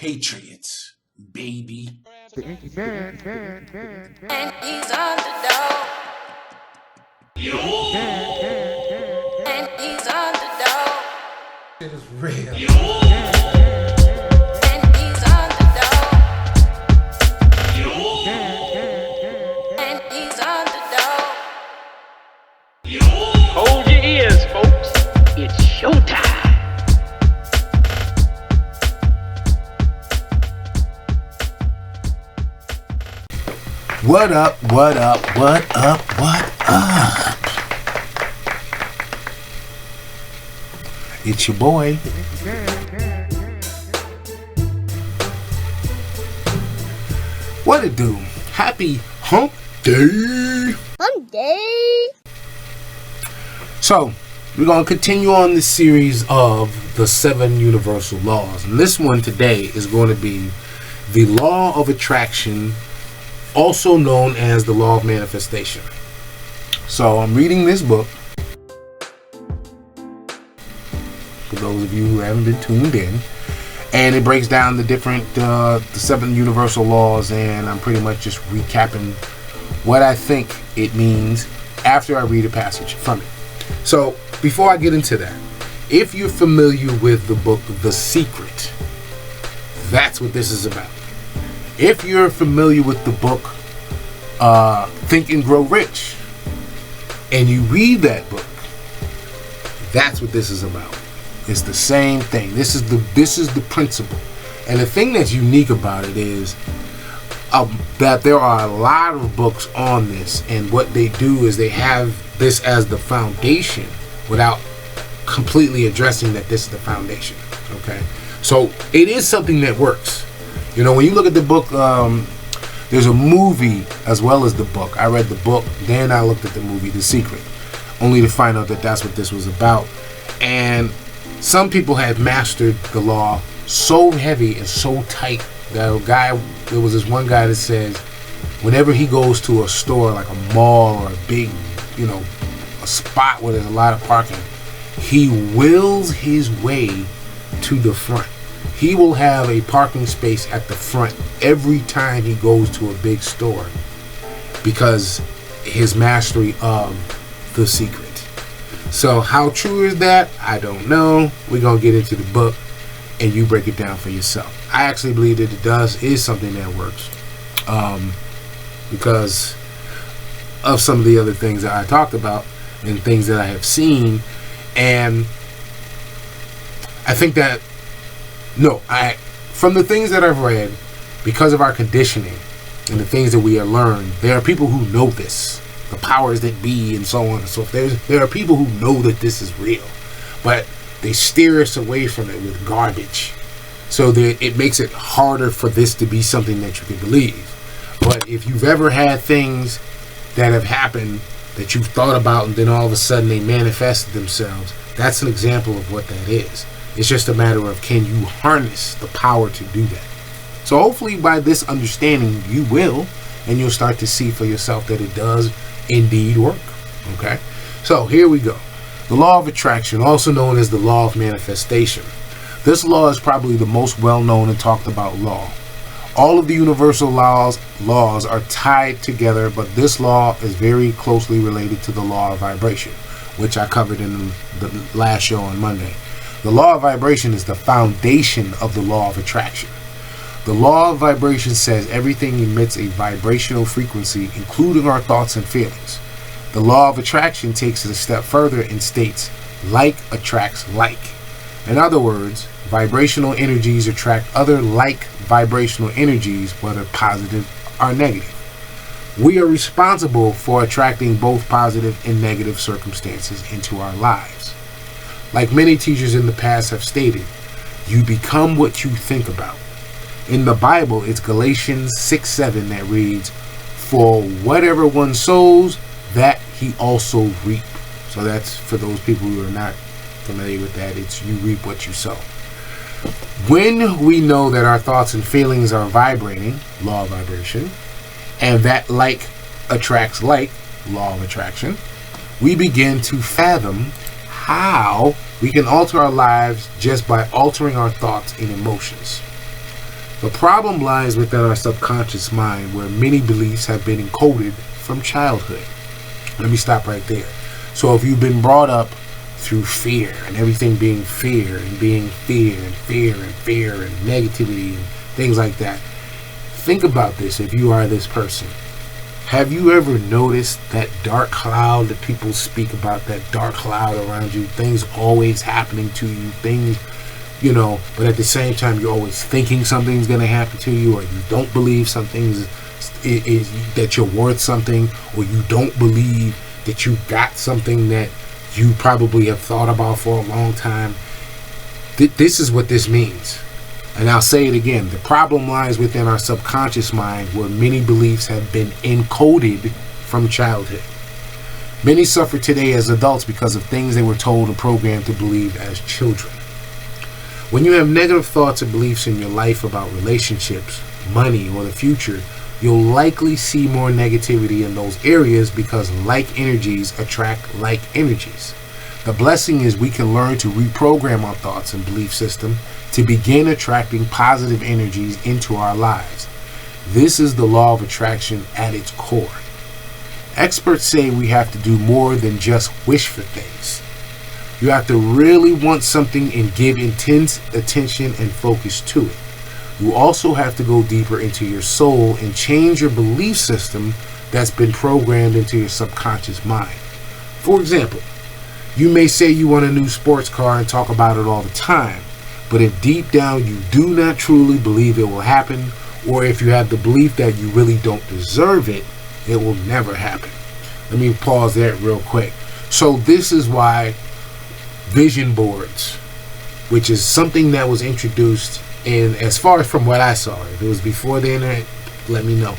Patriots, baby. The Inky Man. And he's on the door. And he's on the door. It is real. And he's on the door. And he's on the door. Hold your ears, folks. It's showtime. What up, what up, what up, what up? It's your boy. What it do? Happy hump day. Hump day. So, we're going to continue on this series of the 7 universal laws. And this one today is going to be the law of attraction, also known as the law of manifestation. So I'm reading this book. For those of you who haven't been tuned in, and it breaks down the different the 7 universal laws, and I'm pretty much just recapping what I think it means after I read a passage from it. So before I get into that, if you're familiar with the book The Secret, that's what this is about. If you're familiar with the book Think and Grow Rich, and you read that book, that's what this is about. It's the same thing. This is the principle. And the thing that's unique about it is that there are a lot of books on this, and what they do is they have this as the foundation without completely addressing that this is the foundation. Okay, so it is something that works. You know, when you look at the book, there's a movie as well as the book. I read the book, then I looked at the movie, The Secret, only to find out that that's what this was about. And some people had mastered the law so heavy and so tight that there was this one guy that says whenever he goes to a store like a mall or a big, a spot where there's a lot of parking, he wills his way to the front. He will have a parking space at the front every time he goes to a big store because his mastery of The Secret. So how true is that? I don't know. We're going to get into the book and you break it down for yourself. I actually believe that it is something that works because of some of the other things that I talked about and things that I have seen. And I think that from the things that I've read, because of our conditioning and the things that we have learned, there are people who know this, the powers that be, and so on and so forth. There are people who know that this is real, but they steer us away from it with garbage, so that it makes it harder for this to be something that you can believe. But if you've ever had things that have happened that you've thought about and then all of a sudden they manifested themselves, that's an example of what that is. It's just a matter of, can you harness the power to do that? So hopefully by this understanding you will, and you'll start to see for yourself that it does indeed work. Okay, so here we go. The law of attraction, also known as the law of manifestation. This law is probably the most well-known and talked about law. All of the universal laws are tied together, but this law is very closely related to the law of vibration, which I covered in the last show on Monday. The law of vibration is the foundation of the law of attraction. The law of vibration says everything emits a vibrational frequency, including our thoughts and feelings. The law of attraction takes it a step further and states, like attracts like. In other words, vibrational energies attract other like vibrational energies, whether positive or negative. We are responsible for attracting both positive and negative circumstances into our lives. Like many teachers in the past have stated, you become what you think about. In the Bible, it's Galatians 6:7 that reads, for whatever one sows, that he also reap. So that's for those people who are not familiar with that. It's you reap what you sow. When we know that our thoughts and feelings are vibrating, law of vibration, and that like attracts like, law of attraction, we begin to fathom how we can alter our lives just by altering our thoughts and emotions. The problem lies within our subconscious mind, where many beliefs have been encoded from childhood. Let me stop right there. So if you've been brought up through fear and everything being fear and being fear and fear and fear and negativity and things like that, think about this. If you are this person, have you ever noticed that dark cloud that people speak about, that dark cloud around you, things always happening to you, things, but at the same time you're always thinking something's going to happen to you, or you don't believe something's that you're worth something, or you don't believe that you got something that you probably have thought about for a long time. This is what this means. And I'll say it again. The problem lies within our subconscious mind, where many beliefs have been encoded from childhood. Many suffer today as adults because of things they were told and programmed to believe as children. When you have negative thoughts or beliefs in your life about relationships, money, or the future, you'll likely see more negativity in those areas, because like energies attract like energies. The blessing is we can learn to reprogram our thoughts and belief system to begin attracting positive energies into our lives. This is the law of attraction at its core. Experts say we have to do more than just wish for things. You have to really want something and give intense attention and focus to it. You also have to go deeper into your soul and change your belief system that's been programmed into your subconscious mind. For example, you may say you want a new sports car and talk about it all the time, but if deep down you do not truly believe it will happen, or if you have the belief that you really don't deserve it, it will never happen. Let me pause there real quick. So this is why vision boards, which is something that was introduced in, as far as from what I saw, if it was before the internet, let me know.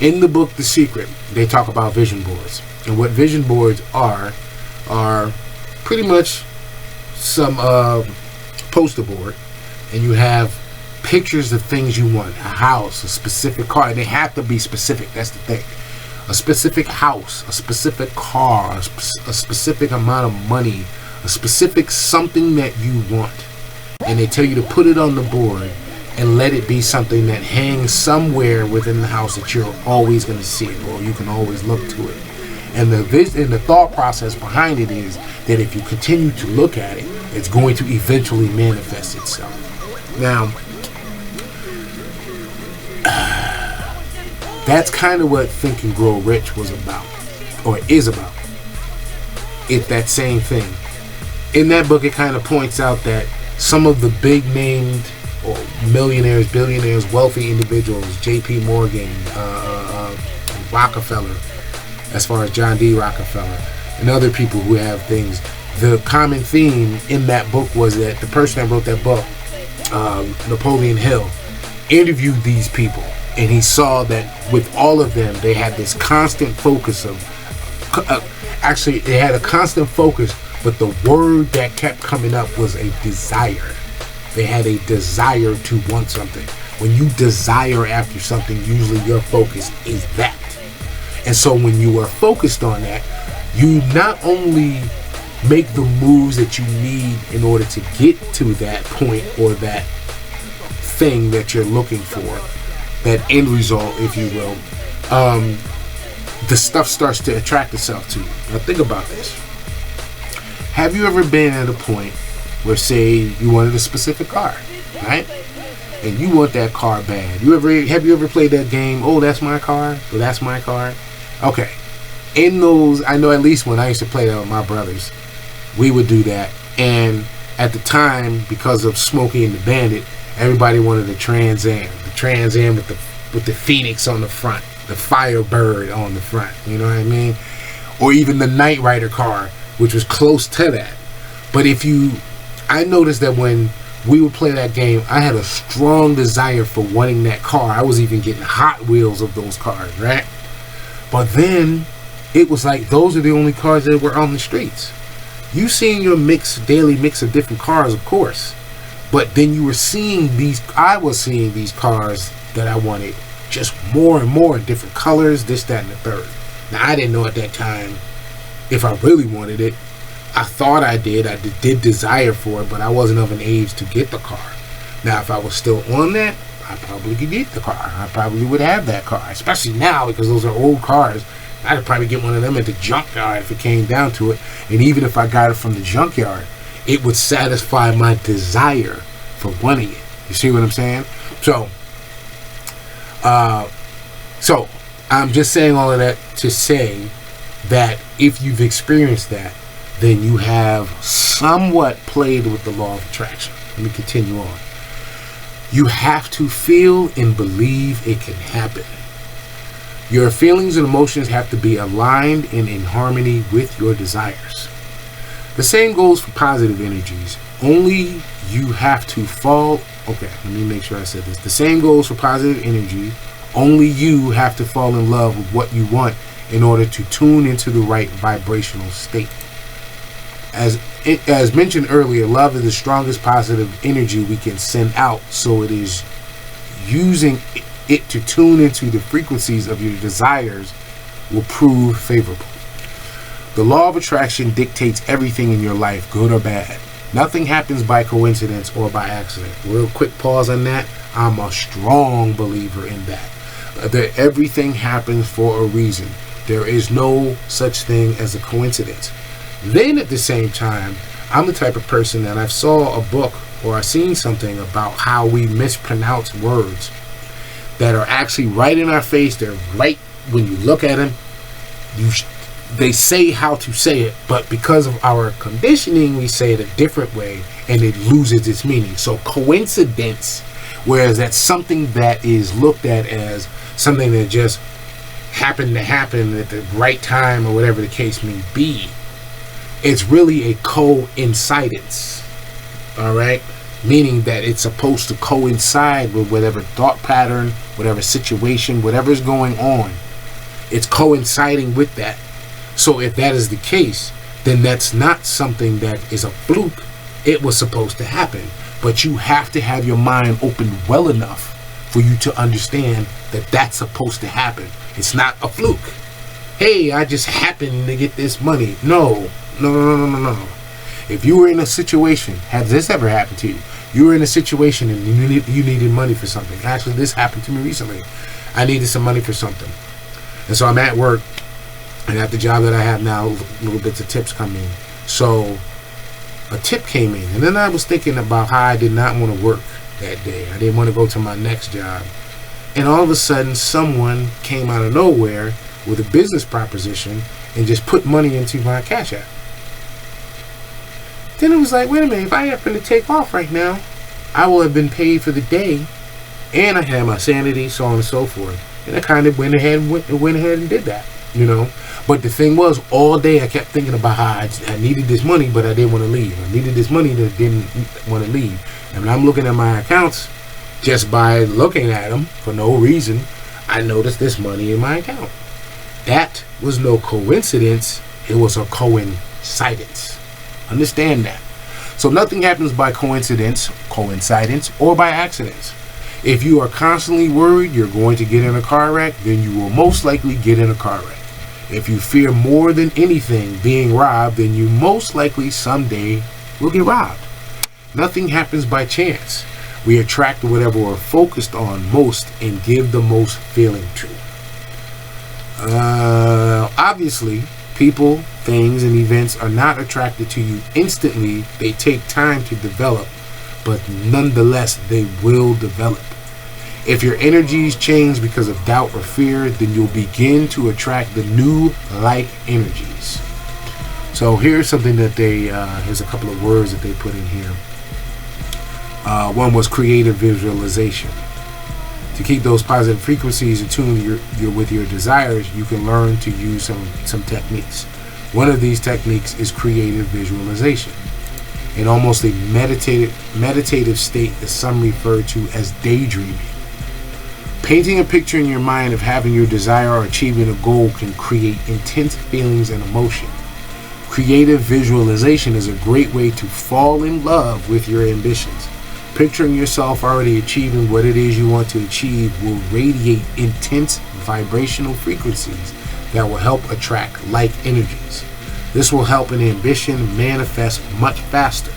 In the book The Secret, they talk about vision boards. And what vision boards are pretty much some poster board, and you have pictures of things you want, a house, a specific car, and they have to be specific. That's the thing. A specific house, a specific car, a specific amount of money, a specific something that you want. And they tell you to put it on the board and let it be something that hangs somewhere within the house that you're always going to see it, or you can always look to it. And the thought process behind it is that if you continue to look at it, it's going to eventually manifest itself. Now, that's kind of what Think and Grow Rich was about, or is about. It's that same thing. In that book, it kind of points out that some of the big named or millionaires, billionaires, wealthy individuals, J.P. Morgan, Rockefeller, as far as John D. Rockefeller, and other people who have things, the common theme in that book was that the person that wrote that book, Napoleon Hill, interviewed these people, and he saw that with all of them, they had this constant focus of, actually, they had a constant focus, but the word that kept coming up was a desire. They had a desire to want something. When you desire after something, usually your focus is that. And so when you are focused on that, you not only make the moves that you need in order to get to that point or that thing that you're looking for, that end result, if you will, the stuff starts to attract itself to you. Now think about this. Have you ever been at a point where, say, you wanted a specific car, right? And you want that car bad. Have you ever played that game? Oh, that's my car. Oh, that's my car. Okay. In those, I know at least when I used to play that with my brothers, we would do that. And at the time, because of Smokey and the Bandit, everybody wanted a Trans Am. The Trans Am with the Phoenix on the front, the Firebird on the front. You know what I mean? Or even the Knight Rider car, which was close to that. But I noticed that when we would play that game, I had a strong desire for wanting that car. I was even getting Hot Wheels of those cars, right? But then it was like those are the only cars that were on the streets. You seeing your daily mix of different cars, of course. But then you were seeing I was seeing these cars that I wanted, just more and more different colors, this, that, and the third. Now, I didn't know at that time if I really wanted it. I thought I did. I did desire for it, but I wasn't of an age to get the car. Now, if I was still on that, I probably could get the car. I probably would have that car, especially now because those are old cars. I could probably get one of them at the junkyard if it came down to it. And even if I got it from the junkyard, it would satisfy my desire for wanting it. You see what I'm saying? So I'm just saying all of that to say that if you've experienced that, then you have somewhat played with the law of attraction. Let me continue on. You have to feel and believe it can happen. Your feelings and emotions have to be aligned and in harmony with your desires. The same goes for positive energies. Only you have to fall. Okay, let me make sure I said this. The same goes for positive energy. Only you have to fall in love with what you want in order to tune into the right vibrational state. As mentioned earlier, love is the strongest positive energy we can send out, so it is using it to tune into the frequencies of your desires will prove favorable. The law of attraction dictates everything in your life, good or bad. Nothing happens by coincidence or by accident. Real quick pause on that. I'm a strong believer in that. That everything happens for a reason. There is no such thing as a coincidence. Then at the same time, I'm the type of person that I saw a book or I seen something about how we mispronounce words that are actually right in our face. They're right when you look at them. They say how to say it, but because of our conditioning, we say it a different way and it loses its meaning. So coincidence, whereas that's something that is looked at as something that just happened to happen at the right time or whatever the case may be, it's really a coincidence. All right, meaning that it's supposed to coincide with whatever thought pattern, whatever situation, whatever's going on. It's coinciding with that. So if that is the case, then that's not something that is a fluke. It was supposed to happen. But you have to have your mind open well enough for you to understand that that's supposed to happen. It's not a fluke. Hey, I just happened to get this money. No. If you were in a situation, has this ever happened to you? You were in a situation and you needed money for something. Actually, this happened to me recently. I needed some money for something. And so I'm at work. And at the job that I have now, little bits of tips come in. So a tip came in. And then I was thinking about how I did not want to work that day. I didn't want to go to my next job. And all of a sudden, someone came out of nowhere with a business proposition and just put money into my Cash App. Then it was like, wait a minute, if I happen to take off right now, I will have been paid for the day. And I had my sanity, so on and so forth. And I kind of went ahead and did that, you know. But the thing was, all day I kept thinking about how I needed this money, but I didn't want to leave. I needed this money that didn't want to leave. And when I'm looking at my accounts, just by looking at them for no reason, I noticed this money in my account. That was no coincidence. It was a coincidence. Understand that. So nothing happens by coincidence, or by accidents. If you are constantly worried you're going to get in a car wreck, then you will most likely get in a car wreck. If you fear more than anything being robbed, then you most likely someday will get robbed. Nothing happens by chance. We attract whatever we're focused on most and give the most feeling to. Obviously, people, things, and events are not attracted to you instantly. They take time to develop, but nonetheless, they will develop. If your energies change because of doubt or fear, then you'll begin to attract the new like energies. So here's something that here's a couple of words that they put in here. One was creative visualization. To keep those positive frequencies in tune with your desires, you can learn to use some techniques. One of these techniques is creative visualization. In almost a meditative state that some refer to as daydreaming. Painting a picture in your mind of having your desire or achieving a goal can create intense feelings and emotion. Creative visualization is a great way to fall in love with your ambitions. Picturing yourself already achieving what it is you want to achieve will radiate intense vibrational frequencies that will help attract like energies. This will help an ambition manifest much faster.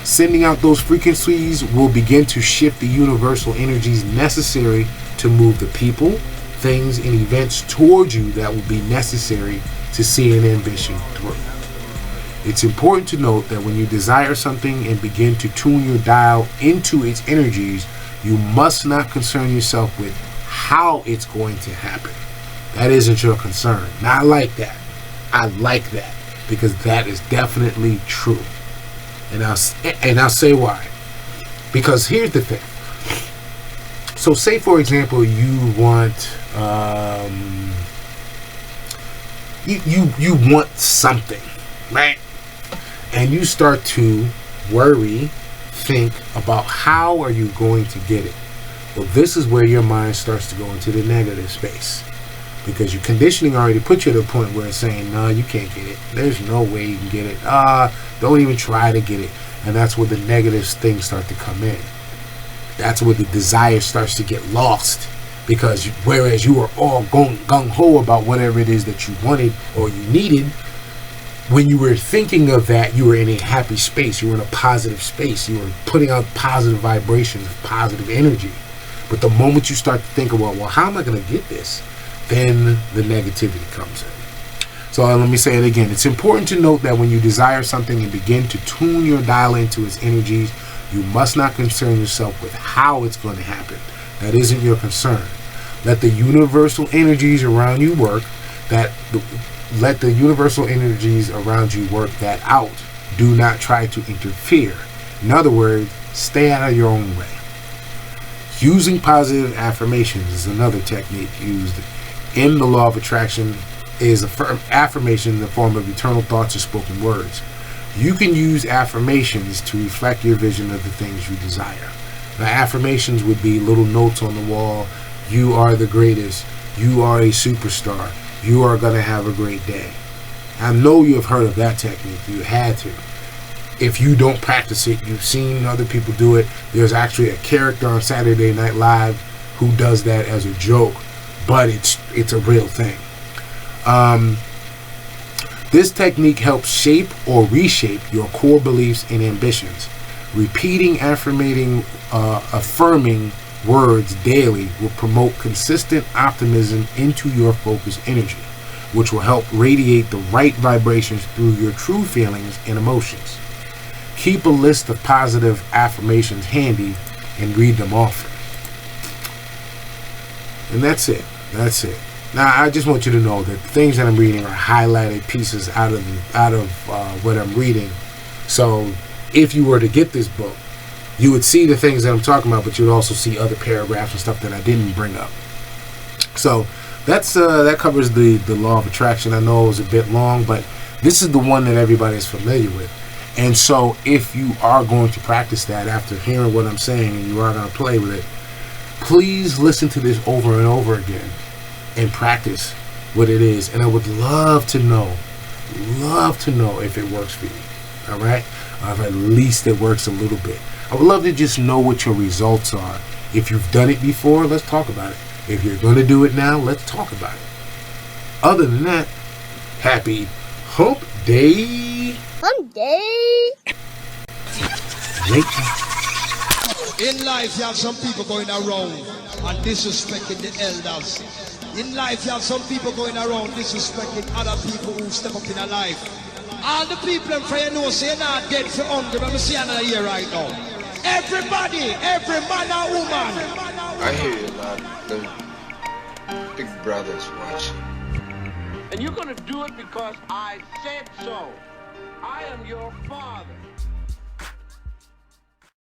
Sending out those frequencies will begin to shift the universal energies necessary to move the people, things, and events towards you that will be necessary to see an ambition through. It's important to note that when you desire something and begin to tune your dial into its energies, you must not concern yourself with how it's going to happen. That isn't your concern. Not like that. I like that, because that is definitely true. And I'll say why. Because here's the thing. So say, for example, you want you want something, right? And you start to worry, think about how are you going to get it. Well, this is where your mind starts to go into the negative space, because your conditioning already put you to a point where it's saying, no, you can't get it. There's no way you can get it. Don't even try to get it. And that's where the negative things start to come in. That's where the desire starts to get lost, because whereas you were all gung-ho about whatever it is that you wanted or you needed, when you were thinking of that, you were in a happy space. You were in a positive space. You were putting out positive vibrations, positive energy. But the moment you start to think about, well, how am I going to get this? Then the negativity comes in. So let me say it again. It's important to note that when you desire something and begin to tune your dial into its energies, you must not concern yourself with how it's going to happen. That isn't your concern. Let the universal energies around you work that out. Do not try to interfere. In other words, stay out of your own way. Using positive affirmations is another technique used in the law of attraction. Is affirmation in the form of eternal thoughts or spoken words. You can use affirmations to reflect your vision of the things you desire. Now, affirmations would be little notes on the wall. You are the greatest. You are a superstar. You are going to have a great day. I know you have heard of that technique. You had to. If you don't practice it, you've seen other people do it. There's actually a character on Saturday Night Live who does that as a joke, but it's a real thing. This technique helps shape or reshape your core beliefs and ambitions. Repeating, affirming words daily will promote consistent optimism into your focused energy, which will help radiate the right vibrations through your true feelings and emotions. Keep a list of positive affirmations handy and read them often. And that's it. That's it. Now, I just want you to know that the things that I'm reading are highlighted pieces out of what I'm reading. So, if you were to get this book, you would see the things that I'm talking about, but you would also see other paragraphs and stuff that I didn't bring up. So, that covers the law of attraction. I know it was a bit long, but this is the one that everybody's familiar with. And so, if you are going to practice that after hearing what I'm saying and you are going to play with it, please listen to this over and over again and practice what it is. And I would love to know if it works for you. All right? Or if at least it works a little bit. I would love to just know what your results are. If you've done it before, let's talk about it. If you're going to do it now, let's talk about it. Other than that, happy Hump Day. Hump Day. Later. In life, you have some people going around and disrespecting the elders. In life, you have some people going around disrespecting other people who step up in a life. All the people in front of you know say not dead for hunger, but I'm seeing another here right now. Everybody, every man and woman. I hear you, lad. The big brother's watching. And you're gonna do it because I said so. I am your father.